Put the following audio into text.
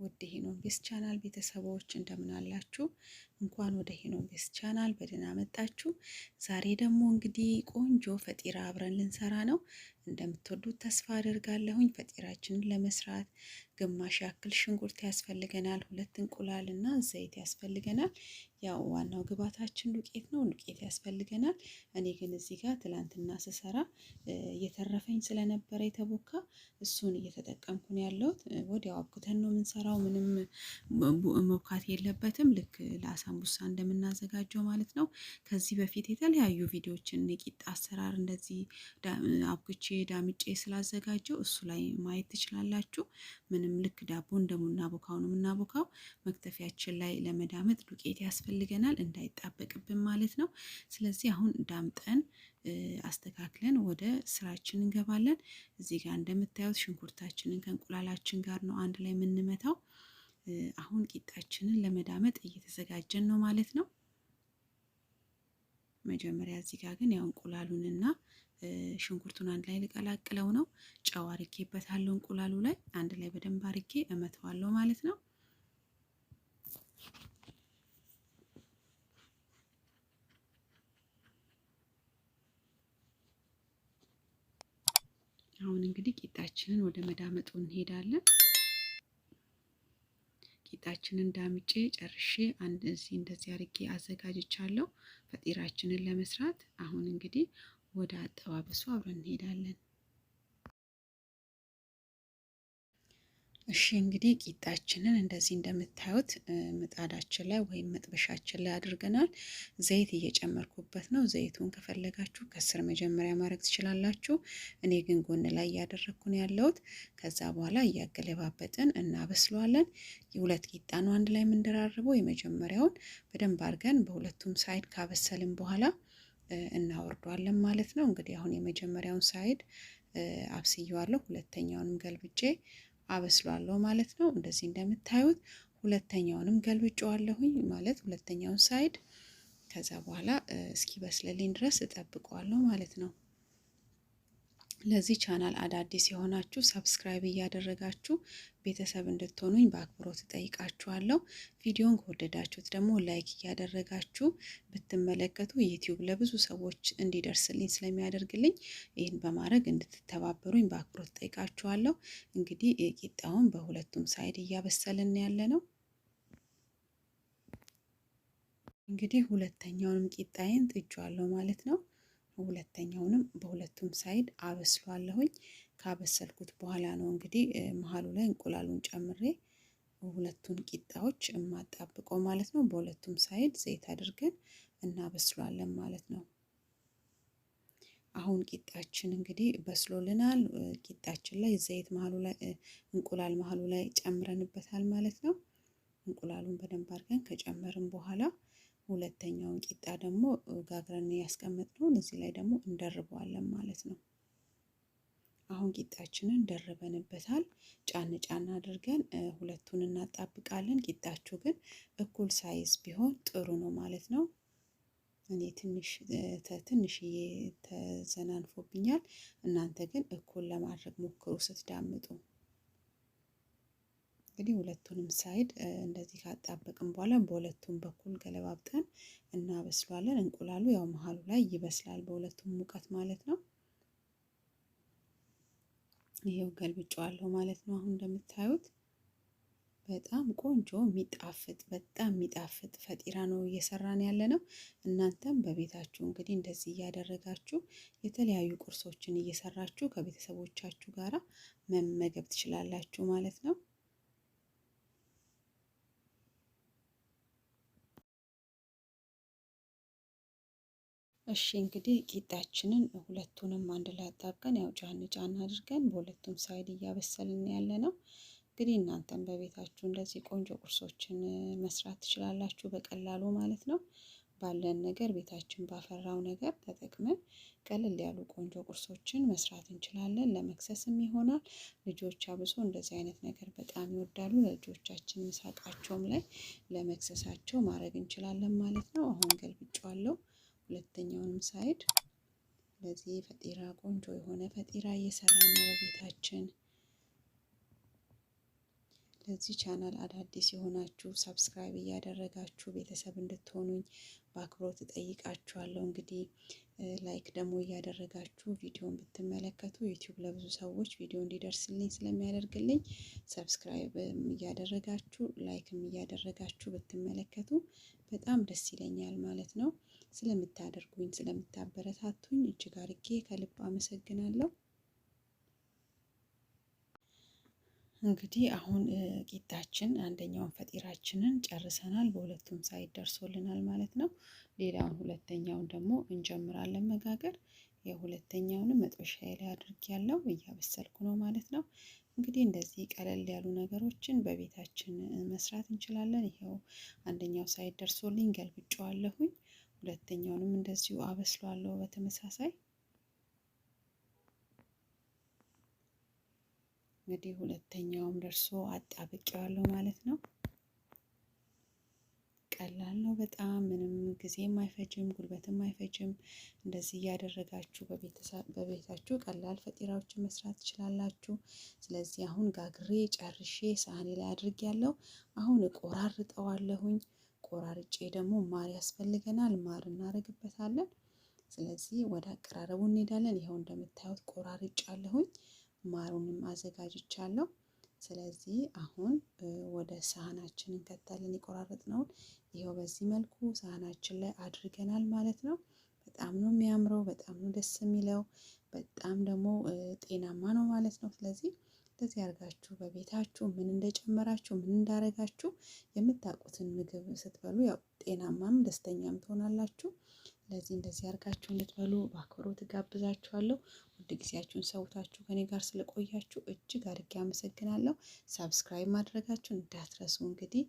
ውድ ሄኖን ቤስ ቻናል ቤተሰቦች እንደምን አላችሁ? እንኳን ወደ ሄኖን ቤስ ቻናል በደህና መጣችሁ። ዛሬ ደግሞ እንግዲህ ቆንጆ ፈጢራ አብረን ልንሰራ ነው። እንደምትወዱት ተስፋ አደርጋለሁኝ። ፈጢራችንን ለመስራት ግማሽ ያክል ሽንኩርት ያስፈልገናል፣ 2 እንቁላል እና ዘይት ያስፈልገናል። ያው ዋናው ግብአታችን ዱቄት ነው፣ ዱቄት ያስፈልገናል። እኔ ግን እዚህ ጋር ትላንትና ስሰራ እየተረፈኝ ስለነበረ የተቦካ እሱን እየተጠቀምኩ ነው ያለሁት። ወዲያው አብኩተን ነው የምንሰራው፣ ምንም መብካት የለበትም። ልክ ለአሳምቡሳ እንደምናዘጋጀው ማለት ነው። ከዚህ በፊት የተለያዩ ቪዲዮዎችን የቂጣ አሰራር እንደዚህ አብኩቼ ዳምጬ ስላዘጋጀው እሱ ላይ ማየት ትችላላችሁ። ምንም ልክ ዳቦ እንደምናቦካው ነው የምናቦካው። መክተፊያችን ላይ ለመዳመጥ ዱቄት ያስፈልገናል እንዳይጣበቅብን ማለት ነው። ስለዚህ አሁን ዳምጠን አስተካክለን ወደ ስራችን እንገባለን። እዚህ ጋር እንደምታዩት ሽንኩርታችንን ከእንቁላላችን ጋር ነው አንድ ላይ የምንመታው። አሁን ቂጣችንን ለመዳመጥ እየተዘጋጀን ነው ማለት ነው። መጀመሪያ እዚህ ጋር ግን ያው እንቁላሉንና ሽንኩርቱን አንድ ላይ ልቀላቅለው ነው። ጨው አርጌበታለሁ። እንቁላሉ ላይ አንድ ላይ በደንብ አርጌ እመተዋለሁ ማለት ነው። አሁን እንግዲህ ቂጣችንን ወደ መዳመጡ እንሄዳለን። ቂጣችንን ዳምጬ ጨርሼ እንደዚህ አርጌ አዘጋጅቻለሁ ፈጢራችንን ለመስራት። አሁን እንግዲህ ወደ አጠባበሱ አብረን እንሄዳለን። እሺ እንግዲህ ቂጣችንን እንደዚህ እንደምታዩት ምጣዳችን ላይ ወይም መጥበሻችን ላይ አድርገናል። ዘይት እየጨመርኩበት ነው። ዘይቱን ከፈለጋችሁ ከስር መጀመሪያ ማድረግ ትችላላችሁ። እኔ ግን ጎን ላይ እያደረኩ ነው ያለሁት። ከዛ በኋላ እያገለባበጥን እናበስለዋለን። የሁለት ቂጣ ነው አንድ ላይ የምንደራርበው። የመጀመሪያውን በደንብ አድርገን በሁለቱም ሳይድ ካበሰልን በኋላ እናወርደዋለን ማለት ነው። እንግዲህ አሁን የመጀመሪያውን ሳይድ አብስየዋለሁ። ሁለተኛውንም ገልብጬ አበስሏለሁ ማለት ነው። እንደዚህ እንደምታዩት ሁለተኛውንም ገልብጬዋለሁኝ ማለት ሁለተኛውን ሳይድ። ከዛ በኋላ እስኪበስልልኝ ድረስ እጠብቀዋለሁ ማለት ነው። ለዚህ ቻናል አዳዲስ የሆናችሁ ሰብስክራይብ እያደረጋችሁ ቤተሰብ እንድትሆኑኝ በአክብሮት እጠይቃችኋለሁ። ቪዲዮን ከወደዳችሁት ደግሞ ላይክ እያደረጋችሁ ብትመለከቱ ዩቲዩብ ለብዙ ሰዎች እንዲደርስልኝ ስለሚያደርግልኝ ይህን በማድረግ እንድትተባበሩኝ በአክብሮት እጠይቃችኋለሁ። እንግዲህ ቂጣውን በሁለቱም ሳይድ እያበሰልን ያለ ነው። እንግዲህ ሁለተኛውንም ቂጣዬን ጥጄዋለሁ ማለት ነው። ሁለተኛውንም በሁለቱም ሳይድ አበስሏለሁኝ። ካበሰልኩት በኋላ ነው እንግዲህ መሀሉ ላይ እንቁላሉን ጨምሬ ሁለቱን ቂጣዎች የማጣብቀው ማለት ነው። በሁለቱም ሳይድ ዘይት አድርገን እናበስሏለን ማለት ነው። አሁን ቂጣችን እንግዲህ በስሎልናል። ቂጣችን ላይ ዘይት መሀሉ ላይ እንቁላል መሀሉ ላይ ጨምረንበታል ማለት ነው። እንቁላሉን በደንብ አድርገን ከጨመርን በኋላ ሁለተኛውን ቂጣ ደግሞ ጋግረን ያስቀመጥነውን እዚህ ላይ ደግሞ እንደርበዋለን ማለት ነው። አሁን ቂጣችንን ደርበንበታል። ጫን ጫን አድርገን ሁለቱን እናጣብቃለን። ቂጣችሁ ግን እኩል ሳይዝ ቢሆን ጥሩ ነው ማለት ነው። እኔ ትንሽዬ ተዘናንፎብኛል። እናንተ ግን እኩል ለማድረግ ሞክሩ ስትዳምጡ። እንግዲህ ሁለቱንም ሳይድ እንደዚህ ካጣበቅን በኋላ በሁለቱም በኩል ገለባብጠን እናበስሏለን። እንቁላሉ ያው መሀሉ ላይ ይበስላል በሁለቱም ሙቀት ማለት ነው። ይሄው ገልብጬዋለሁ ማለት ነው። አሁን እንደምታዩት በጣም ቆንጆ በጣም የሚጣፍጥ ፈጢራ ነው እየሰራን ያለ ነው። እናንተም በቤታችሁ እንግዲህ እንደዚህ እያደረጋችሁ የተለያዩ ቁርሶችን እየሰራችሁ ከቤተሰቦቻችሁ ጋራ መመገብ ትችላላችሁ ማለት ነው። እሺ እንግዲህ ቂጣችንን ሁለቱንም አንድ ላይ አጣብቀን ያው ጫን ጫን አድርገን በሁለቱም ሳይድ እያበሰልን ያለ ነው። እንግዲህ እናንተም በቤታችሁ እንደዚህ ቆንጆ ቁርሶችን መስራት ትችላላችሁ በቀላሉ ማለት ነው። ባለን ነገር ቤታችን ባፈራው ነገር ተጠቅመን ቀለል ያሉ ቆንጆ ቁርሶችን መስራት እንችላለን። ለመክሰስም ይሆናል። ልጆች አብሶ እንደዚህ አይነት ነገር በጣም ይወዳሉ። ለልጆቻችን ምሳቃቸውም ላይ ለመክሰሳቸው ማድረግ እንችላለን ማለት ነው። አሁን ገልብጬዋለሁ ሁለተኛውንም ሳይድ። ለዚህ ፈጢራ ቆንጆ የሆነ ፈጢራ እየሰራን ነው በቤታችን። ለዚህ ቻናል አዳዲስ የሆናችሁ ሰብስክራይብ እያደረጋችሁ ቤተሰብ እንድትሆኑኝ በአክብሮት እጠይቃችኋለሁ። እንግዲህ ላይክ ደግሞ እያደረጋችሁ ቪዲዮን ብትመለከቱ ዩቲዩብ ለብዙ ሰዎች ቪዲዮ እንዲደርስልኝ ስለሚያደርግልኝ ሰብስክራይብ እያደረጋችሁ ላይክም እያደረጋችሁ ብትመለከቱ በጣም ደስ ይለኛል ማለት ነው። ስለምታደርጉኝ ስለምታበረታቱኝ እጅግ አርጌ ከልብ አመሰግናለሁ። እንግዲህ አሁን ቂጣችን አንደኛውን ፈጢራችንን ጨርሰናል፣ በሁለቱም ሳይድ ደርሶልናል ማለት ነው። ሌላውን ሁለተኛውን ደግሞ እንጀምራለን መጋገር። የሁለተኛውንም መጥበሻዬ ላይ አድርጌያለሁ እያበሰልኩ ነው ማለት ነው። እንግዲህ እንደዚህ ቀለል ያሉ ነገሮችን በቤታችን መስራት እንችላለን። ይሄው አንደኛው ሳይድ ደርሶልኝ ገልብጬዋለሁኝ። ሁለተኛውንም እንደዚሁ አበስሏለሁ በተመሳሳይ። እንግዲህ ሁለተኛውም ደርሶ አጣብቄዋለሁ ማለት ነው። ቀላል ነው በጣም ምንም ጊዜም አይፈጅም ጉልበትም አይፈጅም። እንደዚህ እያደረጋችሁ በቤታችሁ ቀላል ፈጢራዎችን መስራት ትችላላችሁ። ስለዚህ አሁን ጋግሬ ጨርሼ ሳህኔ ላይ አድርጌያለሁ። አሁን እቆራርጠዋለሁኝ። ቆራርጬ ደግሞ ማር ያስፈልገናል፣ ማር እናደርግበታለን። ስለዚህ ወደ አቀራረቡ እንሄዳለን። ይኸው እንደምታዩት ቆራርጫለሁኝ፣ ማሩንም አዘጋጅቻለሁ። ስለዚህ አሁን ወደ ሳህናችን እንከታለን። የቆራረጥነውን ይኸው በዚህ መልኩ ሳህናችን ላይ አድርገናል ማለት ነው። በጣም ነው የሚያምረው፣ በጣም ነው ደስ የሚለው፣ በጣም ደግሞ ጤናማ ነው ማለት ነው። ስለዚህ እንደዚህ አድርጋችሁ በቤታችሁ ምን እንደጨመራችሁ ምን እንዳረጋችሁ የምታውቁትን ምግብ ስትበሉ ያው ጤናማም ደስተኛም ትሆናላችሁ። ስለዚህ እንደዚህ አድርጋችሁ እንድትበሉ በአክብሮት እጋብዛችኋለሁ። ውድ ጊዜያችሁን ሰውታችሁ ከኔ ጋር ስለቆያችሁ እጅግ አድርጌ አመሰግናለሁ። ሰብስክራይብ ማድረጋችሁን እንዳትረሱ እንግዲህ